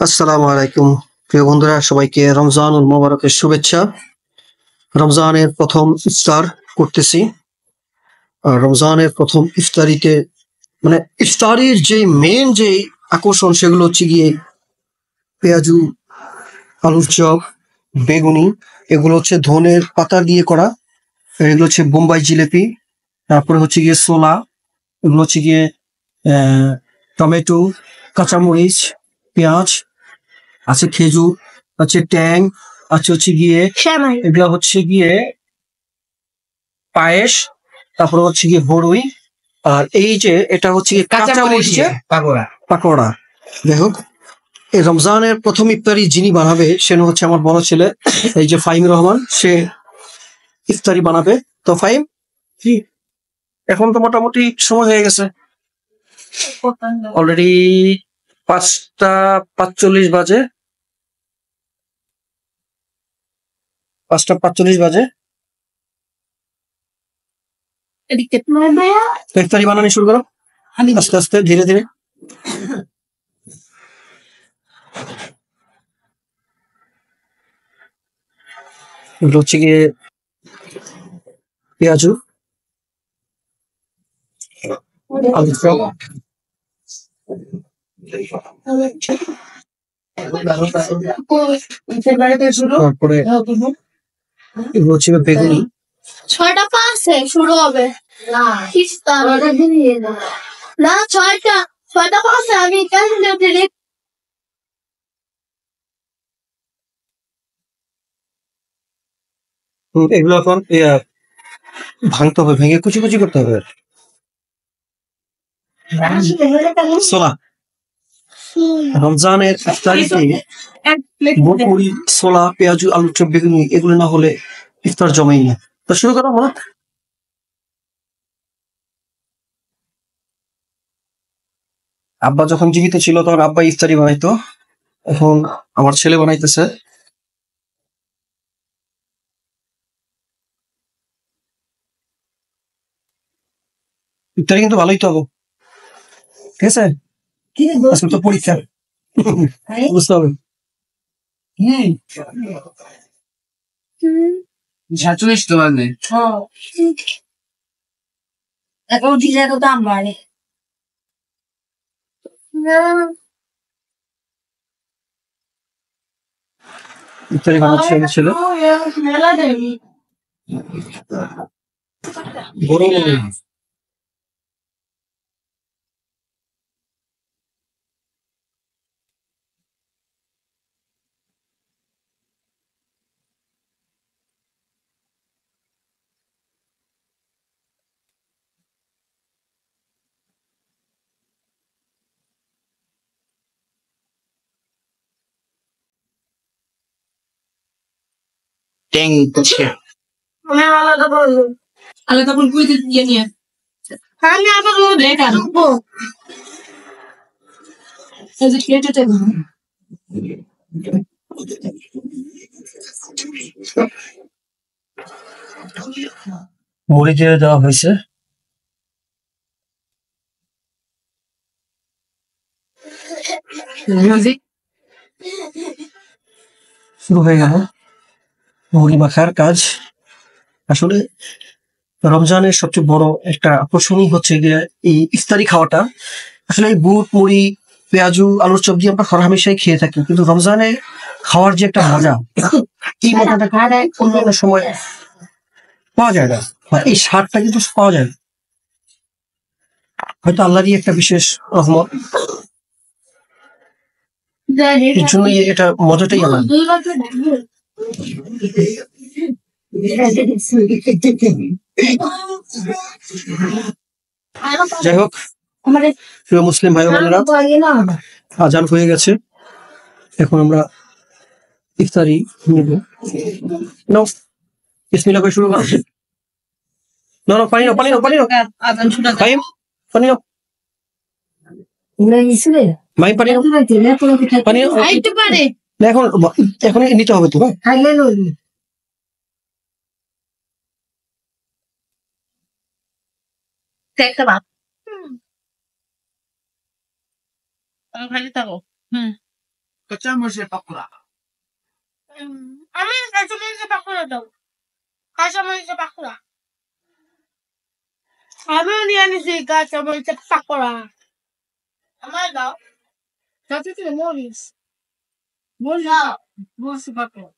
আসসালামু আলাইকুম প্রিয় বন্ধুরা, সবাইকে রমজানুল মোবারকের শুভেচ্ছা। রমজানের প্রথম ইফতার করতেছি। আর রমজানের প্রথম ইফতারিতে মানে ইফতারির যে মেন যে আকর্ষণ সেগুলো হচ্ছে গিয়ে পেঁয়াজু, আলুর চপ, বেগুনি, এগুলো হচ্ছে ধনের পাতা দিয়ে করা। এগুলো হচ্ছে বোম্বাই জিলেপি, তারপরে হচ্ছে গিয়ে ছোলা, এগুলো হচ্ছে গিয়ে টমেটো, কাঁচামরিচ, পেঁয়াজ, আছে খেজুর, আছে ট্যাং, আছে হচ্ছে গিয়ে সেমাই এগুলা হচ্ছে গিয়ে পায়েস, তারপরে হচ্ছে গিয়ে বড়ই, আর এই যে এটা হচ্ছে গিয়ে কাঁচা মরিচের পাকোড়া। যাই হোক, এই রমজানের প্রথম ইফতারি যিনি বানাবে সে হচ্ছে আমার বড় ছেলে, এই যে ফাহিম রহমান, সে ইফতারি বানাবে। তো ফাহিম, কি এখন তো মোটামুটি সময় হয়ে গেছে, অলরেডি 5টা 45 বাজে। 5টা 45 বাজে। এদিকে তো ইফতারি বানানো শুরু করো আস্তে আস্তে, ধীরে ধীরে। এগুলো হচ্ছে গিয়ে পেঁয়াজু, আলুর চপ, তারপরে এগুলো হচ্ছে গিয়ে বেগুনি। 6টা 5-এ শুরু হবে ইফতার। না, 6টা 5-এ আমি ক্যান্টিনে এগুলো এখন ভাঙতে হবে, ভেঙে কুচি কুচি করতে হবে। সোলা, রমজানের ইফতারিতে মুড়ি, ছোলা, পেঁয়াজু, আলুর চপ, বেগুনি এগুলো না হলে ইফতার জমেই না। তো শুরু করো বলো। আব্বা যখন জীবিত ছিল তখন আব্বা ইফতারি বানাইতো, এখন আমার ছেলে বানাইতেছে। ইফতারি কিন্তু ভালোই তো হবে, ঠিক আছে? আজকে তো পরীক্ষা, বুঝতে হবে। সাতচল্লিশ তো বাজে। এখন ঠিক আছে, দাম বাড়ে না। ইফতারি বানাচ্ছে আমার ছেলে। মেলা দেবি গরম ট্যাং করছে। আমি আলাদা বলবো। আলাদা বল কই দিয়ে নিয়ে আমি আবার দেখা দেখবো। এই যে কেটেতে মুড়ি দিয়ে দেওয়া হয়েছে। মিউজিক শুরু হয়ে গেল মুড়ি মাখার কাজ। আসলে রমজানের সবচেয়ে বড় একটা আকর্ষণই হচ্ছে গিয়ে এই ইফতারি খাওয়াটা। আসলে এই বুট, মুড়ি, পেঁয়াজু, আলুর চপ দিয়ে আমরা হরহামেশাই খেয়ে থাকি, কিন্তু রমজানে খাওয়ার যে একটা মজা, এই মজাটা অন্যান্য সময় পাওয়া যায় না, বা এই স্বাদটা কিন্তু পাওয়া যায় না। হয়তো আল্লাহরই একটা বিশেষ রহমত, এর জন্যই এটা মজাটাই আলাদা। যাই হোক, প্রিয় মুসলিম ভাই বোনেরা, আজান হয়ে গেছে, এখন আমরা ইফতারি নিব। নাও, বিসমিল্লাহ করে শুরু করো। না না, পানি নাও, পানি নাও, পানি নাও, আদান শুনা ফাহিম, পানি নাও, মাই পানি নাও, পানি নাও। আইতে পারে না, এখন এখন নিতে হবে তো, হ্যাঁ? একটা বাপ খালি থাকো। কাঁচা মরিচের পাকোড়া। আমি কাঁচামরিচের পাকোড়া দাও। কাঁচামরিচের পাকোড়া। আমিও নিয়ে নিছি কাঁচামরিচের পাকোড়া। আমার দাও। কাঁচামরিচের মরিচ। মরিচ দাও। মরিচের পাকোড়া।